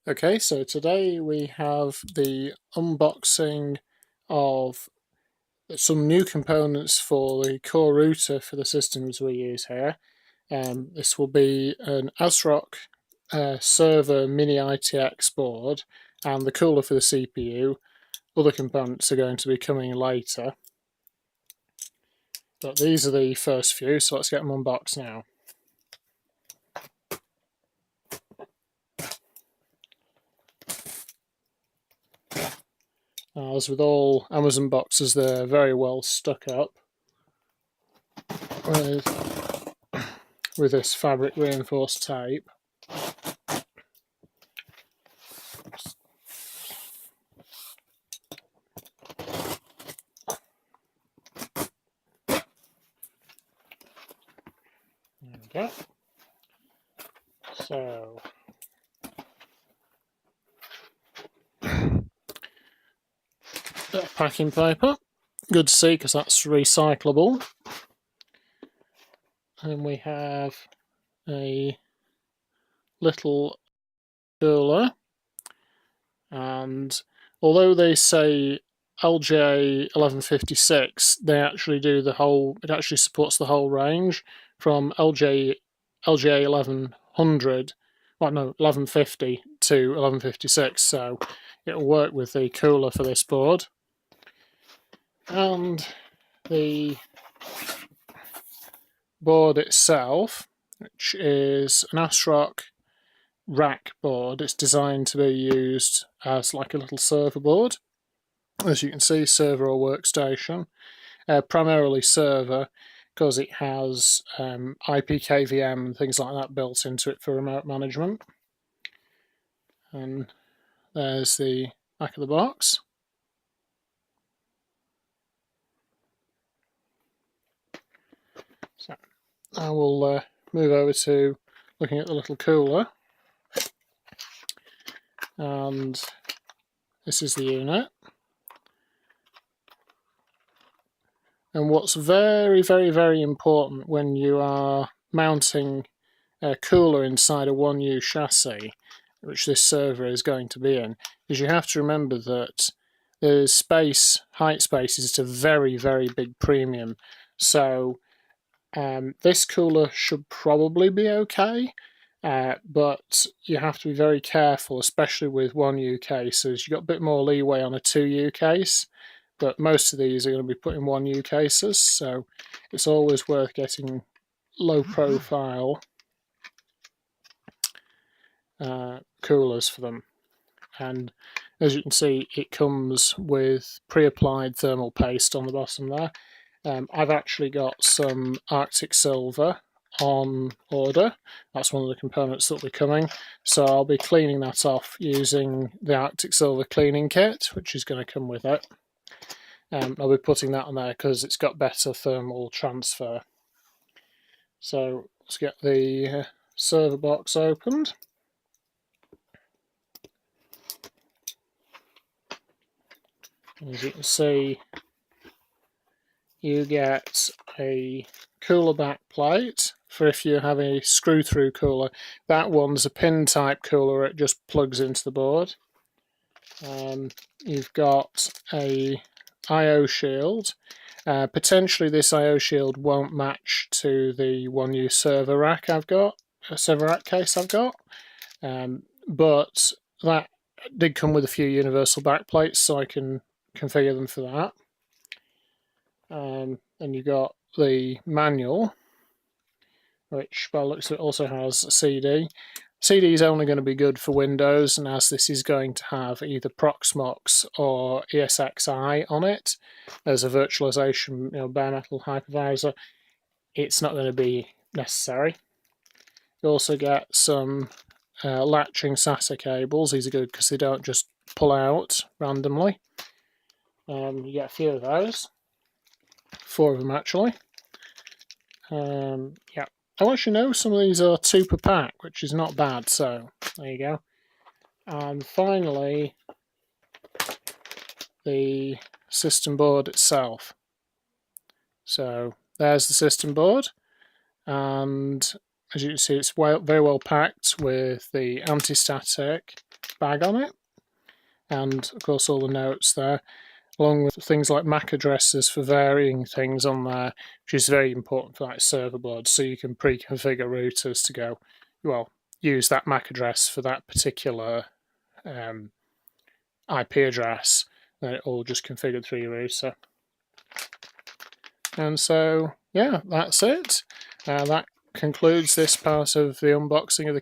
Okay, so today we have the unboxing of some new components for the core router for the systems we use here. This will be an asrock server mini ITX board and the cooler for the CPU. Other components are going to be coming later. But these are the first few, so let's get them unboxed now. As with all Amazon boxes, they're very well stuck up with this fabric reinforced tape. There we go. So packing paper, good to see because that's recyclable. And we have a little cooler, and although they say LGA 1156, they actually do the whole, it actually supports the whole range from LGA 1100, well no, 1150 to 1156, so it'll work with the cooler for this board. And the board itself, which is an asrock rack board, it's designed to be used as like a little server board. As you can see, server or workstation, primarily server because it has IPKVM and things like that built into it for remote management. And there's the back of the box. So I will move over to looking at the little cooler. And this is the unit. And what's very, very, very important when you are mounting a cooler inside a 1U chassis, which this server is going to be in, is you have to remember that the space, height space, is at a very, very big premium. So this cooler should probably be okay, but you have to be very careful, especially with 1U cases. You've got a bit more leeway on a 2U case, but most of these are going to be put in 1U cases, so it's always worth getting low profile coolers for them. And as you can see, it comes with pre-applied thermal paste on the bottom there. I've actually got some Arctic Silver on order. That's one of the components that will be coming, so I'll be cleaning that off using the Arctic Silver cleaning kit, which is going to come with it. I'll be putting that on there because it's got better thermal transfer. So let's get the server box opened. As you can see, you get a cooler back plate for if you have a screw-through cooler. That one's a pin-type cooler, it just plugs into the board. You've got a I/O shield. Potentially this I/O shield won't match to the 1U server rack I've got, a server rack case I've got, but that did come with a few universal backplates, so I can configure them for that. And you got the manual, which by the looks of it also has a CD. CD is only going to be good for Windows, and as this is going to have either Proxmox or ESXi on it as a virtualization, bare metal hypervisor, it's not going to be necessary. You also get some latching SATA cables. These are good because they don't just pull out randomly. You get a few of those. 4 of them actually. Yeah. I'll let you know some of these are 2 per pack, which is not bad, so there you go. And finally, the system board itself. So there's the system board, and as you can see, it's very well packed with the anti-static bag on it, and of course all the notes there, along with things like MAC addresses for varying things on there, which is very important for that server board, so you can pre-configure routers to go, well, use that MAC address for that particular IP address, then it all just configured through your router. And so, yeah, that's it. That concludes this part of the unboxing of the